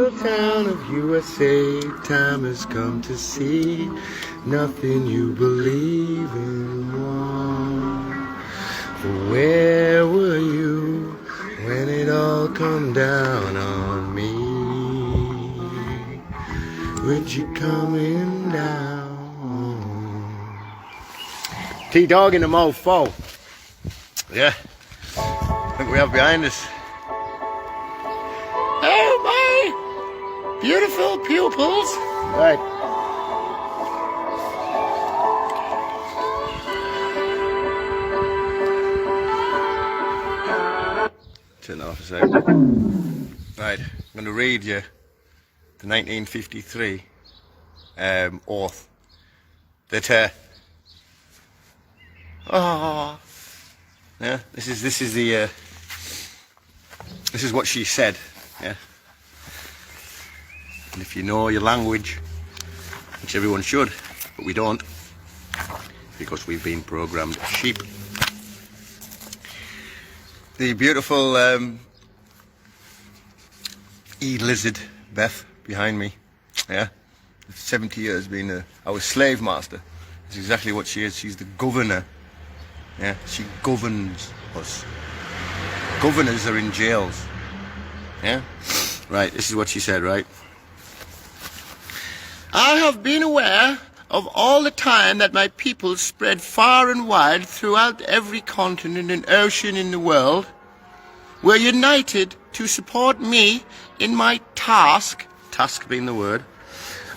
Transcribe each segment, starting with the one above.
Town of USA, time has come to see nothing you believe in wrong. For where were you when it all come down on me? With you coming down. T-Dog in the mofo. Yeah, I think we have behind us. Oh my beautiful pupils. Right. Turn that off a second. Right, I'm going to read you the 1953 oath that yeah, this is what she said. Yeah. And if you know your language, which everyone should, but we don't, because we've been programmed as sheep. The beautiful e-lizard Beth behind me, yeah, 70 years being our slave master. That's exactly what she is. She's the governor. Yeah, she governs us. Governors are in jails. Yeah, right, this is what she said, right? I have been aware of all the time that my people spread far and wide throughout every continent and ocean in the world were united to support me in my task being the word,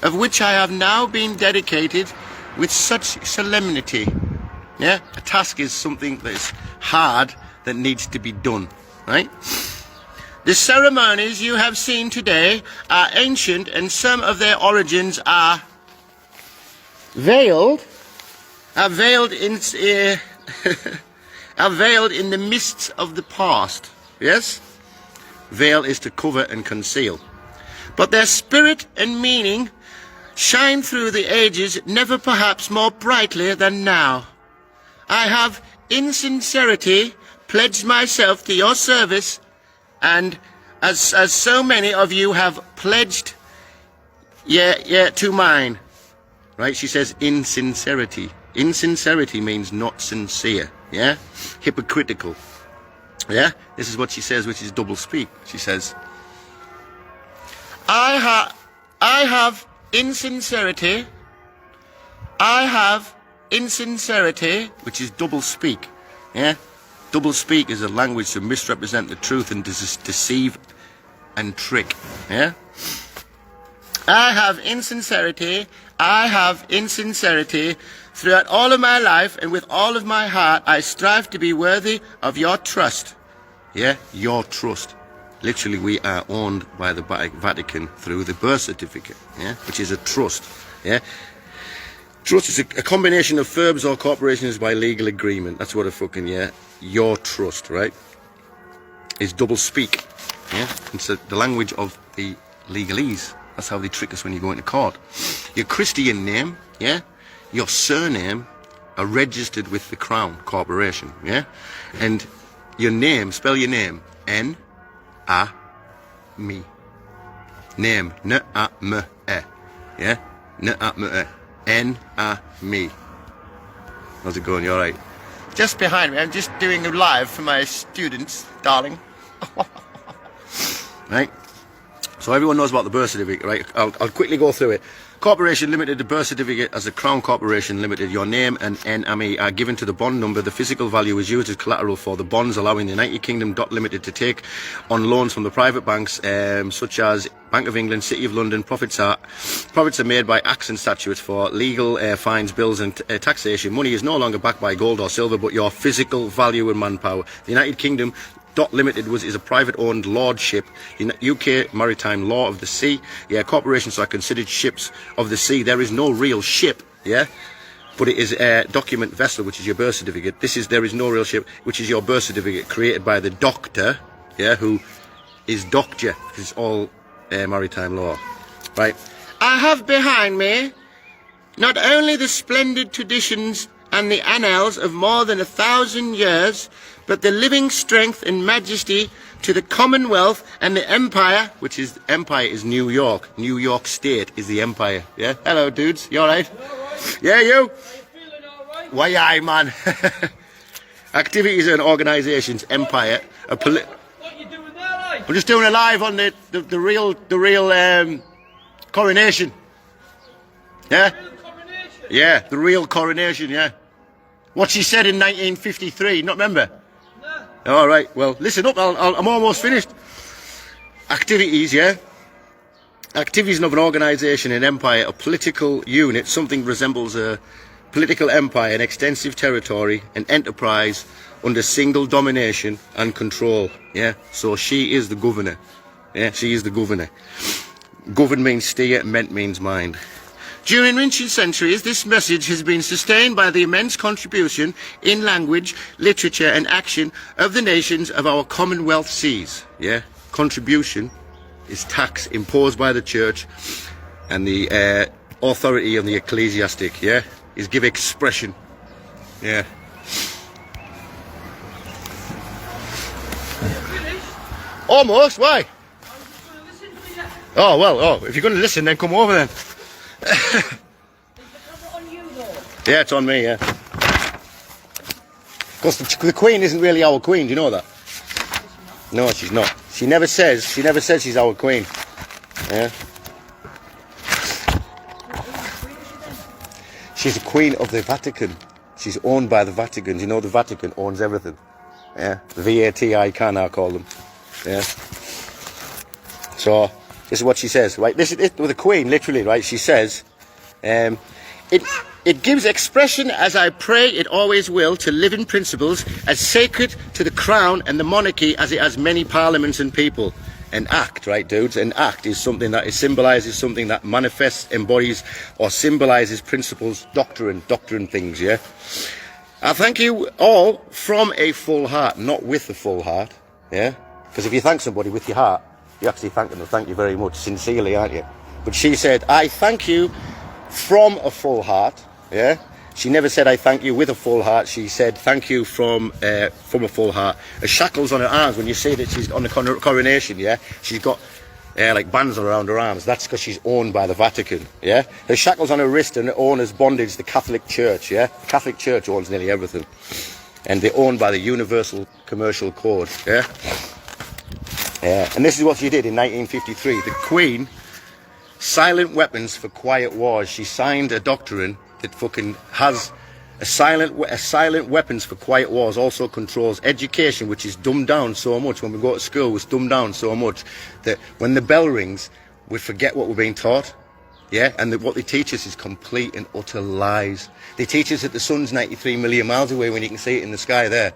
of which I have now been dedicated with such solemnity. Yeah, a task is something that is hard that needs to be done, right? The ceremonies you have seen today are ancient, and some of their origins are veiled in the mists of the past. Yes? Veil is to cover and conceal. But their spirit and meaning shine through the ages, never perhaps more brightly than now. I have, in sincerity, pledged myself to your service, and as so many of you have pledged, to mine. Right? She says insincerity. Insincerity means not sincere. Yeah? Hypocritical. Yeah? This is what she says, which is double speak. She says, I have insincerity, which is double speak. Yeah? Double speak is a language to misrepresent the truth and deceive and trick. Yeah? I have insincerity throughout all of my life, and with all of my heart I strive to be worthy of your trust. Yeah? Your trust. Literally, we are owned by the Vatican through the birth certificate, yeah? Which is a trust. Yeah? Trust is a combination of firms or corporations by legal agreement. That's what a fucking, yeah, your trust, right, is double speak. Yeah? It's the language of the legalese. That's how they trick us when you go into court. Your Christian name, yeah, your surname are registered with the Crown Corporation, yeah? And your name, spell your name, N-A-M-E. Name, N-A-M-E, yeah? N-A-M-E. N-A-M-E. How's it going? You alright? Just behind me, I'm just doing a live for my students, darling. Right? So everyone knows about the birth certificate, right? I'll quickly go through it. Corporation Limited, the birth certificate as a Crown Corporation Limited, your name and NME are given to the bond number. The physical value is used as collateral for the bonds, allowing the United Kingdom Limited to take on loans from the private banks, such as Bank of England, City of London. Profits are made by acts and statutes for legal fines, bills and taxation. Money is no longer backed by gold or silver, but your physical value and manpower. The United Kingdom Limited is a private-owned lordship. UK maritime law of the sea. Yeah, corporations are considered ships of the sea. There is no real ship. Yeah, but it is a document vessel, which is your birth certificate. There is no real ship, which is your birth certificate, created by the doctor. Yeah, who is doctor, because it's all maritime law. Right. I have behind me not only the splendid traditions and the annals of more than 1,000 years, but the living strength and majesty to the Commonwealth and the Empire, which is, Empire is New York. New York State is the Empire. Yeah? Hello, dudes. You alright? Yeah, you? Are you feeling alright? Why, aye, man. Activities and organisations, Empire. What are you doing there, like? I'm just doing a live on the real coronation. Yeah? Real coronation? Yeah, the real coronation, yeah. What she said in 1953, not remember? No. All right, well, listen up, I'm almost finished. Activities, yeah? Activities of an organisation, an empire, a political unit, something resembles a political empire, an extensive territory, an enterprise under single domination and control, yeah? So she is the governor, yeah? She is the governor. Govern means steer, ment means mind. During ancient centuries, this message has been sustained by the immense contribution in language, literature and action of the nations of our Commonwealth seas. Yeah, contribution is tax imposed by the church, and the authority of the ecclesiastic, yeah, is give expression. Yeah. Almost, why? I was just going to listen to you. Oh, well, if you're going to listen, then come over then. Is the camera on you, though? Yeah, it's on me, yeah. Because the Queen isn't really our Queen, do you know that? No, she's not. She never says she's our Queen. Yeah. She's a Queen of the Vatican. She's owned by the Vatican. Do you know the Vatican owns everything? Yeah. VATICAN, I call them. Yeah. So, this is what she says, right? This is it with the Queen, literally, right? She says, it gives expression, as I pray it always will, to living principles as sacred to the crown and the monarchy as it has many parliaments and people. An act, right, dudes? An act is something that symbolises something that manifests, embodies, or symbolises principles, doctrine things, yeah? I thank you all from a full heart, not with a full heart, yeah? Because if you thank somebody with your heart, you actually thank them, thank you very much, sincerely, aren't you? But she said, I thank you from a full heart, yeah? She never said, I thank you with a full heart. She said, thank you from a full heart. Her shackles on her arms, when you see that she's on the coronation, yeah? She's got like bands around her arms. That's because she's owned by the Vatican, yeah? Her shackles on her wrist and her owner's bondage, the Catholic Church, yeah? The Catholic Church owns nearly everything. And they're owned by the Universal Commercial Code, yeah? And this is what she did in 1953. The Queen, silent weapons for quiet wars. She signed a doctrine that fucking has a silent weapons for quiet wars. Also controls education, which is dumbed down so much. When we go to school, it's dumbed down so much that when the bell rings, we forget what we're being taught. Yeah, and what they teach us is complete and utter lies. They teach us that the sun's 93 million miles away when you can see it in the sky there.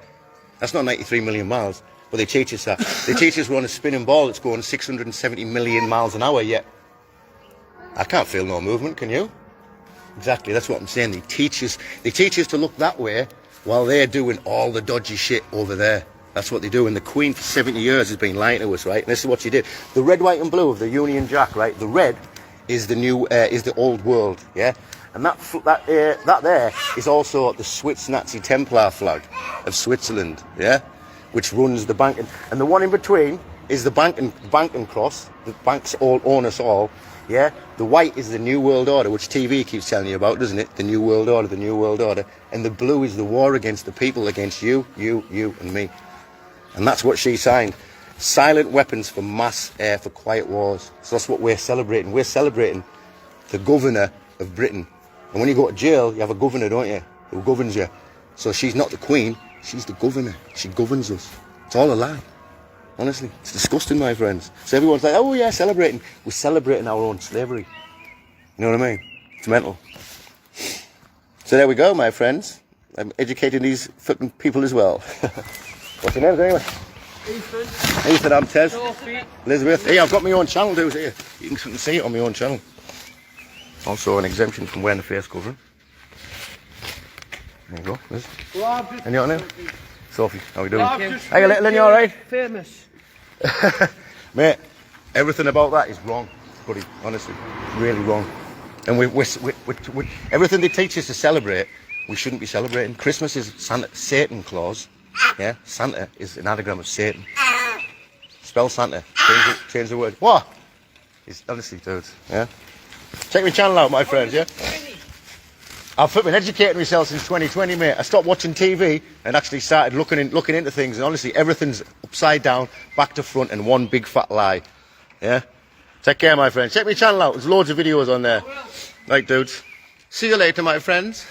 That's not 93 million miles. But they teach us that. They teach us we're on a spinning ball that's going 670 million miles an hour, yet I can't feel no movement, can you? Exactly, that's what I'm saying. They teach us to look that way while they're doing all the dodgy shit over there. That's what they do. And the Queen for 70 years has been lying to us, right? And this is what she did. The red, white and blue of the Union Jack, right? The red is the new, is the old world, yeah? And that there is also the Swiss Nazi Templar flag of Switzerland, yeah? Which runs the bank, and the one in between is the bank and cross. The banks all own us all, yeah. The white is the New World Order, which TV keeps telling you about, doesn't it? The New World Order, the New World Order. And the blue is the war against the people, against you, and me. And that's what she signed. Silent weapons for mass, for quiet wars. So that's what we're celebrating. We're celebrating the governor of Britain. And when you go to jail, you have a governor, don't you? Who governs you. So she's not the Queen. She's the governor. She governs us. It's all a lie. Honestly, it's disgusting, my friends. So everyone's like, oh yeah, celebrating. We're celebrating our own slavery. You know what I mean? It's mental. So there we go, my friends. I'm educating these fucking people as well. What's your names anyway? Ethan, I'm Tez. Sophie. Elizabeth. Hey, I've got my own channel, dudes, here. You can see it on my own channel. Also an exemption from wearing a face covering. There you go, Liz. Well, And your name? Sophie, how we doing? Well, Hey, little one, you alright? Famous. Mate, everything about that is wrong, buddy, honestly. Really wrong. And we everything they teach us to celebrate, we shouldn't be celebrating. Christmas is Satan Claus. Yeah, Santa is an anagram of Satan. Spell Santa. Change the word. What? It's honestly, dude. Yeah. Check my channel out, my friends. Yeah. I've been educating myself since 2020, mate. I stopped watching TV and actually started looking into things. And honestly, everything's upside down, back to front, and one big fat lie. Yeah. Take care, my friends. Check my channel out. There's loads of videos on there. Right, dudes. See you later, my friends.